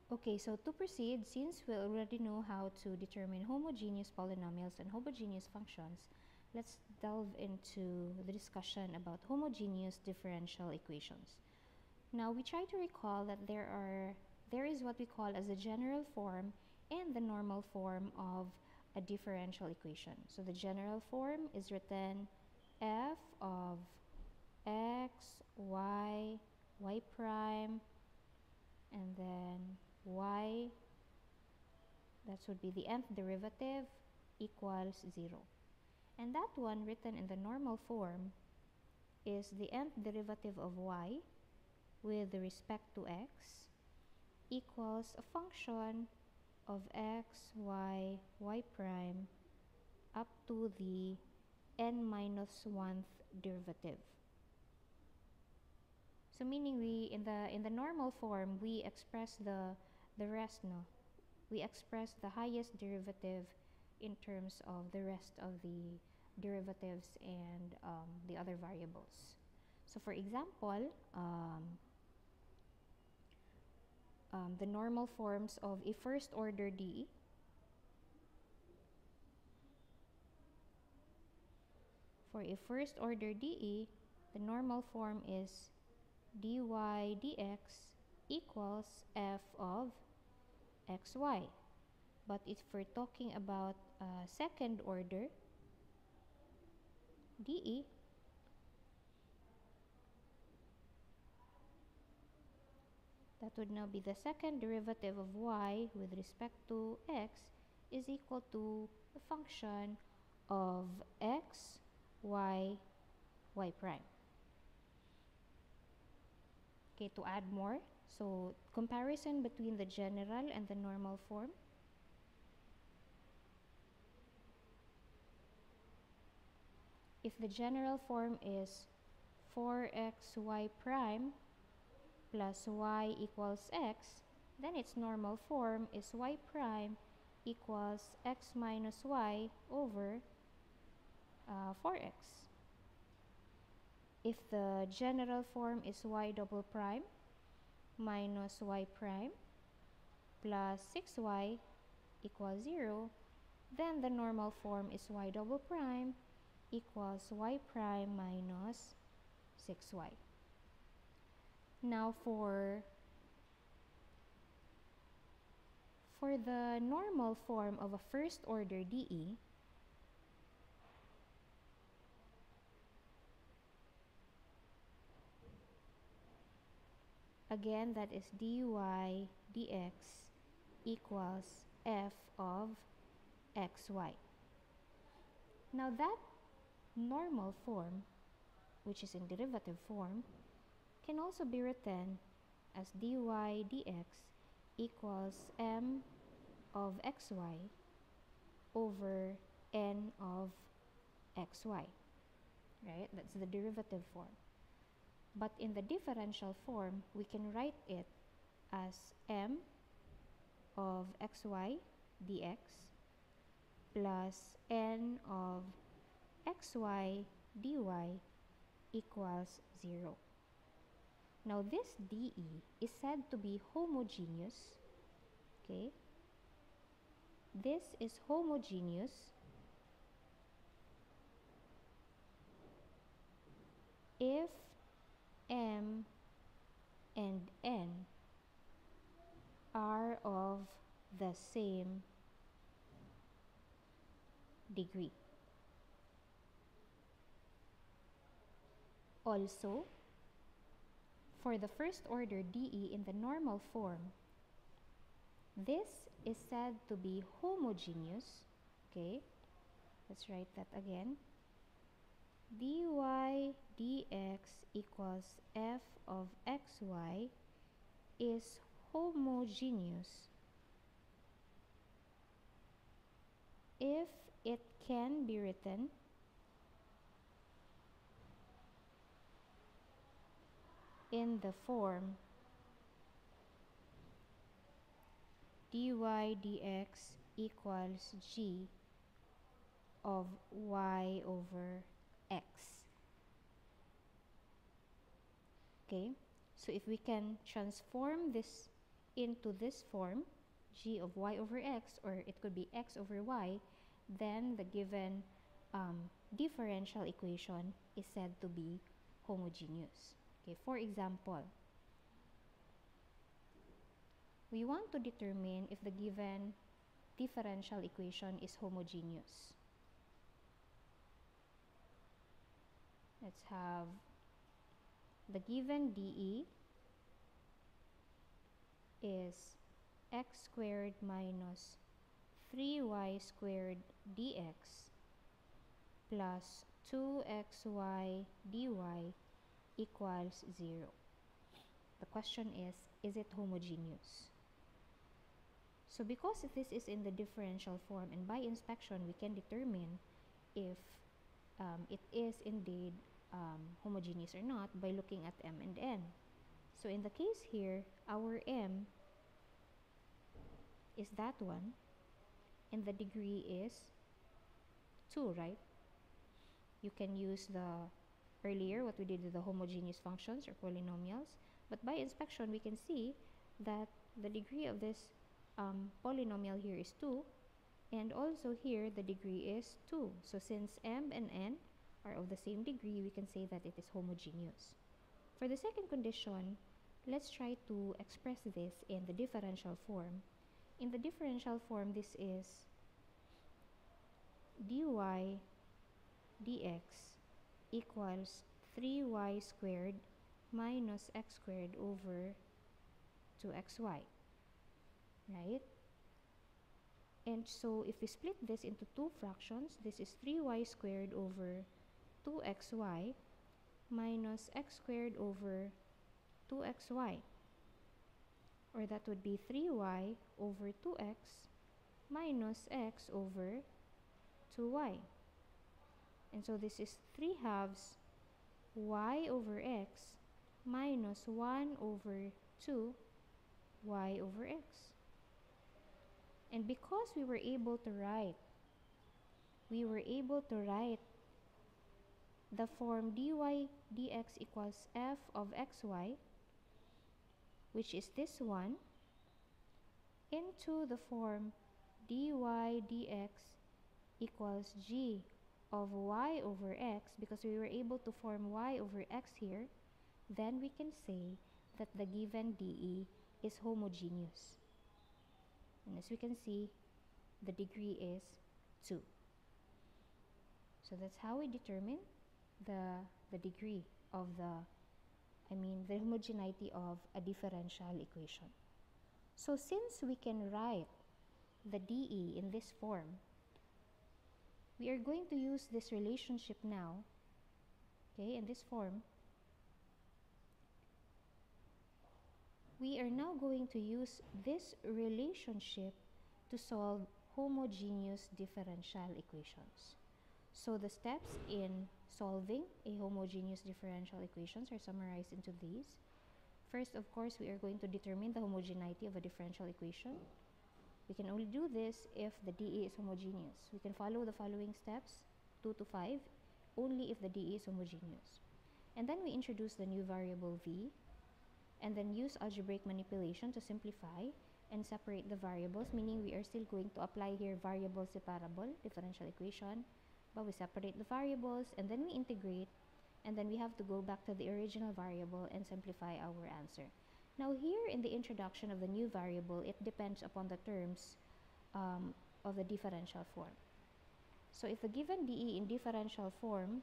Okay, so to proceed, since we already know how to determine homogeneous polynomials and homogeneous functions, let's delve into the discussion about homogeneous differential equations. Now, we try to recall that there is what we call as the general form and the normal form of a differential equation. So the general form is written f of x, y prime, and then y, that would be the nth derivative, equals 0. And that one written in the normal form is the nth derivative of y with respect to x equals a function of x, y prime up to the n minus 1th derivative. So meaning we in the normal form we express the rest, no, we express the highest derivative in terms of the rest of the derivatives and the other variables. So for example, the normal forms of a first order DE. For a first order DE, the normal form is dy dx equals f of xy. But if we're talking about second order DE, that would now be the second derivative of y with respect to x is equal to the function of x, y prime. Okay, to add more, so comparison between the general and the normal form. If the general form is 4xy prime plus y equals x, then its normal form is y prime equals x minus y over 4x. If the general form is y double prime minus y prime plus 6y equals 0, then the normal form is y double prime equals y prime minus 6y. Now for the normal form of a first order DE, again, that is dy dx equals f of xy. Now that normal form, which is in derivative form, can also be written as dy dx equals m of xy over n of xy, right? That's the derivative form. But in the differential form, we can write it as m of xy dx plus n of xy dy equals 0. Now this DE is said to be homogeneous, okay? This is homogeneous if m and n are of the same degree. Also, for the first order DE in the normal form, this is said to be homogeneous, okay? Let's write that again. dy dx equals f of xy is homogeneous if it can be written in the form dy dx equals g of y over x. Okay, so if we can transform this into this form, g of y over x, or it could be x over y, then the given differential equation is said to be homogeneous. Okay, for example, we want to determine if the given differential equation is homogeneous. Let's have the given dE is x squared minus 3y squared dx plus 2xy dy equals 0. The question is it homogeneous? So because this is in the differential form, and by inspection we can determine if it is indeed homogeneous or not by looking at m and n. So in the case here, our m is that one, and the degree is 2, right? You can use the earlier what we did with the homogeneous functions or polynomials, but by inspection we can see that the degree of this polynomial here is 2, and also here the degree is 2. So since m and n are of the same degree, we can say that it is homogeneous. For the second condition, let's try to express this in the differential form. In the differential form, this is dy dx equals 3y squared minus x squared over 2xy, right? And so if we split this into two fractions, this is 3y squared over 2xy minus x squared over 2xy, or that would be 3y over 2x minus x over 2y. And so this is 3 halves y over x minus 1 over 2 y over x. And because we were able to write the form dy dx equals f of xy, which is this one, into the form dy dx equals g of y over x, because we were able to form y over x here, then we can say that the given dE is homogeneous. And as we can see, the degree is 2. So that's how we determine the degree of the homogeneity of a differential equation. So since we can write the dE in this form, we are going to use this relationship now, okay, in this form. We are now going to use this relationship to solve homogeneous differential equations. So the steps in solving a homogeneous differential equations are summarized into these. First, of course, we are going to determine the homogeneity of a differential equation. We can only do this if the dE is homogeneous. We can follow the following steps, 2 to 5, only if the dE is homogeneous. And then we introduce the new variable v, and then use algebraic manipulation to simplify and separate the variables, meaning we are still going to apply here variable separable differential equation, but we separate the variables and then we integrate, and then we have to go back to the original variable and simplify our answer. Now here in the introduction of the new variable, it depends upon the terms of the differential form. So if the given dE in differential form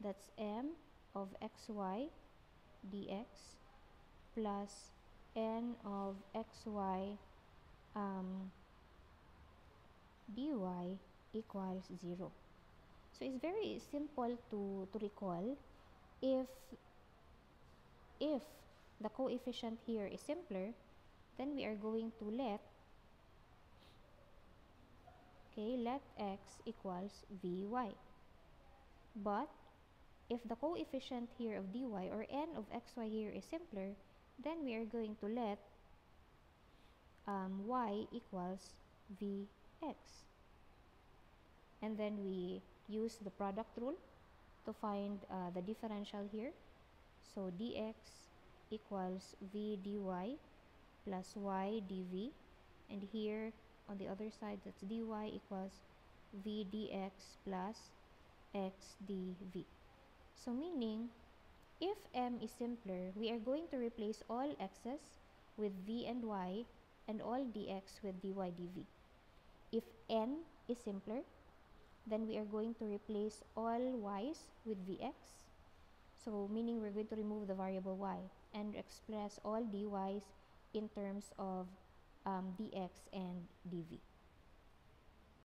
that's m of xy dx plus n of xy dy equals 0. So it's very simple to recall. If the coefficient here is simpler, then we are going to let x equals vy. But if the coefficient here of dy or n of xy here is simpler, then we are going to let y equals vx. And then we use the product rule to find the differential here. So dx equals v dy plus y dv, and here on the other side, that's dy equals v dx plus x dv. So meaning, if m is simpler, we are going to replace all x's with v and y and all dx with dy dv. If n is simpler, then we are going to replace all y's with vx. So meaning we're going to remove the variable y and express all dy's in terms of dx and dv.